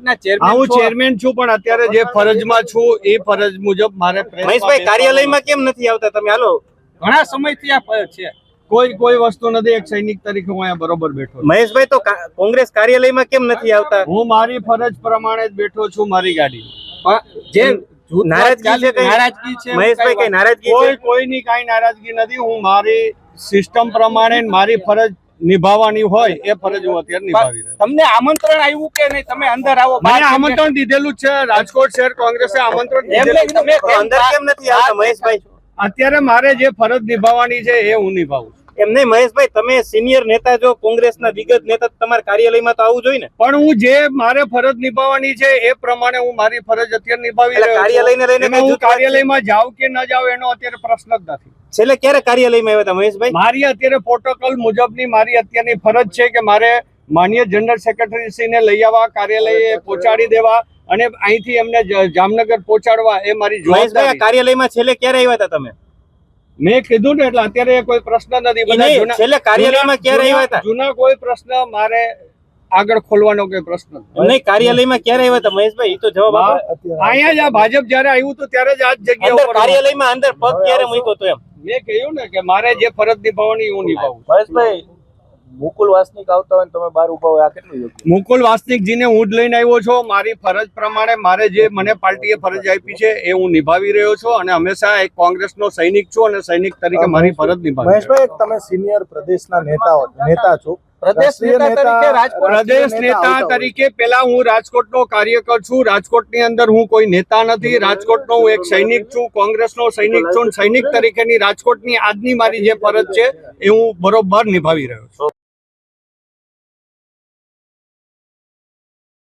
બેંકના ચેરમેન હું ચેરમેન છું, પણ અત્યારે જે ફરજમાં છું એ ફરજ મુજબ મારે મહેશભાઈ કાર્યાલયમાં કેમ નથી આવતા તમે? હાલો, ઘણા સમયથી આ છે. કોઈ વસ્તુ નથી. એક સૈનિક તરીકે હું અહીંયા બરોબર બેઠો છું. મહેશભાઈ તો કોંગ્રેસ કાર્યાલયમાં કેમ નથી આવતા? હું મારી ફરજ પ્રમાણે જ બેઠો છું મારી ગાડી. જે નારાજગી છે કઈ? નારાજગી છે મહેશભાઈ કઈ નારાજગી છે? કોઈની કાંઈ નારાજગી નથી. હું મારી સિસ્ટમ પ્રમાણે મારી ફરજ નિભાવવાની હોય એ ફરજ હું અત્યારે નિભાવી રહ્યો. તમને આમંત્રણ આવ્યું કે નહીં? તમે અંદર આવો. મને આમંત્રણ દીધેલું જ છે. રાજકોટ શહેર કોંગ્રેસે આમંત્રણ દીધેલું. તમે અંદર કેમ નથી આવતા મહેશભાઈ? અત્યારે મારે જે ફરજ નિભાવવાની છે એ હું નિભાવું છું. એમ નહીં મહેશભાઈ, તમે સિનિયર નેતા જો કોંગ્રેસના વિગત નેતા, તમારા કાર્યાલયમાં તો આવવું જોઈએ ને. પણ હું જે મારે ફરજ નિભાવવાની છે એ પ્રમાણે હું મારી ફરજ અત્યારે નિભાવી રહ્યો છું. કાર્યાલયને લઈને એમાં હું કાર્યાલયમાં જાઉં કે ન જાઉં એનો અત્યારે પ્રશ્ન જ નથી. છેલ્લે ક્યારે કાર્યાલયમાં આવ્યા હતા મહેશભાઈ? મારી અત્યારે પ્રોટોકોલ મુજબની મારી અત્યારની ફરજ છે કે મારે માનનીય જનરલ સેક્રેટરીશ્રીને લઈ આવવા, કાર્યાલયે પહોંચાડી દેવા અને અહીંથી એમને જામનગર પહોંચાડવા એ મારી જવાબદારી. કાર્યાલયમાં છેલ્લે ક્યારે આવ્યા હતા તમે? મેં કીધું ને, એટલે અત્યારે કોઈ પ્રશ્ન નથી. છેલ્લે કાર્યાલયમાં ક્યારે આવ્યા હતા? જૂના કોઈ પ્રશ્ન મારે આગળ ખોલવાનો કોઈ પ્રશ્ન નહીં. કાર્યાલયમાં ક્યારે આવ્યા હતા મહેશભાઈ? તો જવાબ આપો. અહીંયા જ આ ભાજપ જયારે આવ્યું હતું ત્યારે જ આ જગ્યા ઉપર કાર્યાલયમાં અંદર પગ ક્યારે મૂક્યો તો? એમ મેં કહ્યું ને કે મારે જે ફરજ નિભાવવાની હું નિભાવું. મહેશભાઈ, મુકુલ વાસનિક આવતા હોય તમે બહાર ઉભા હોય, આ કેટલું યોગ્ય? મુકુલ વાસનિકજીને હું જ લઈને આવ્યો છું. મારી ફરજ પ્રમાણે મારે જે મને પાર્ટીએ ફરજ આપી છે એ હું નિભાવી રહ્યો છું અને હંમેશા એક કોંગ્રેસનો સૈનિક છું અને સૈનિક તરીકે મારી ફરજ નિભાવી. મહેશભાઈ, તમે સિનિયર પ્રદેશના નેતા છો. પ્રદેશ નેતા તરીકે પેલા હું રાજકોટનો કાર્યકર છું. રાજકોટની અંદર હું કોઈ નેતા નથી. રાજકોટનો હું એક સૈનિક છું, કોંગ્રેસનો સૈનિક છું. સૈનિક તરીકેની રાજકોટની આજની મારી જે ફરજ છે એ હું બરોબર નિભાવી રહ્યો છું.